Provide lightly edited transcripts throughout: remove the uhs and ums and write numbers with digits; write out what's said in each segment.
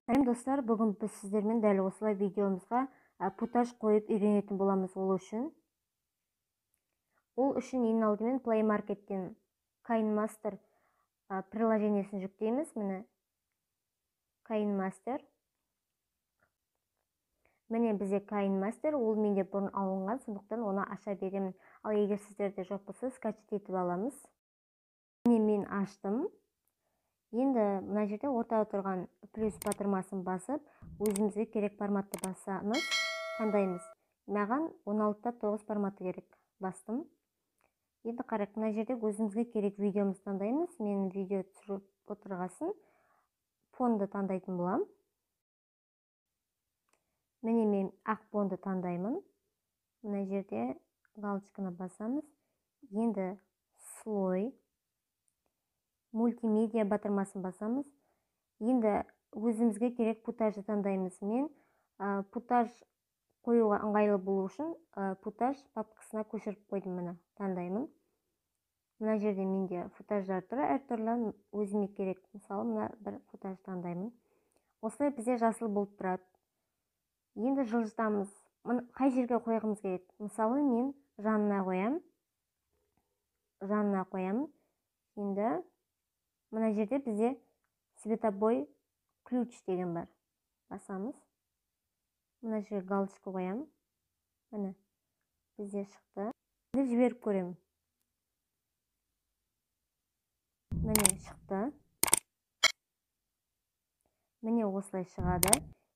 Достар, бүгін біз сіздермен дәл осылай видеомызға путаж қойып үйренетін боламыз. Ол үшін ең алдымен Play Market'тен KineMaster приложениесін жүктейміз. Міне KineMaster. Міне бізде KineMaster, ол менде бұрын алынған, сондықтан оны аша беремін. Ал егер сіздерде жоқ болса, скачать етіп аламыз. Міне мен аштым. Енді мына жерде ортада тұрған плюс батырмасын басып, өзімізге керек форматты басамыз, таңдаймыз. Маған 16:9 форматы керек. Бастым. Енді қарайық, мына жерде өзімізге керек видеомызды таңдаймыз. Мен видео түсіріп отырғасын фонды таңдайтын болам. Міне мен ақ фонды таңдаймын. Мына жерде галочканы басамыз. Енді слой мультимедиа батырмасын басамыз. Енді өзімізге керек путажды таңдаймыз. Мен путаж қоюға ыңғайлы болу үшін путаж папкасына көшіріп қойдым. Міне таңдаймын. Мына жерде менде путаждар тұр, әртүрлі өзіме керек. Мысалы, мына бір путаж таңдаймын. Осылай бізде жасыл болып тұрады. Енді жылжытамыз. Қай жерге қойғымыз керек? Мысалы, мен жанына қоямын. Енді мына жерде бізде светобой ключ деген бар. Басамыз. Мына жерге галочка қоямын. Міне бізде шықты. Енді жіберіп көремін. Міне шықты. Міне осылай шығады.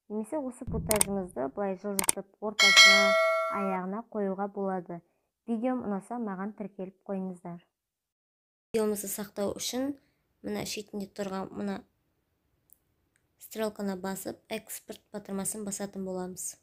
Немесе осы путажымызды былай жылжытып ортасына, аяғына қоюға болады. Видеом ұнаса, маған тіркеліп қойыңыздар. Видеомызды сақтау үшін мына шетінде тұрған мына стрелканы басып, экспорт батырмасын басатын боламыз.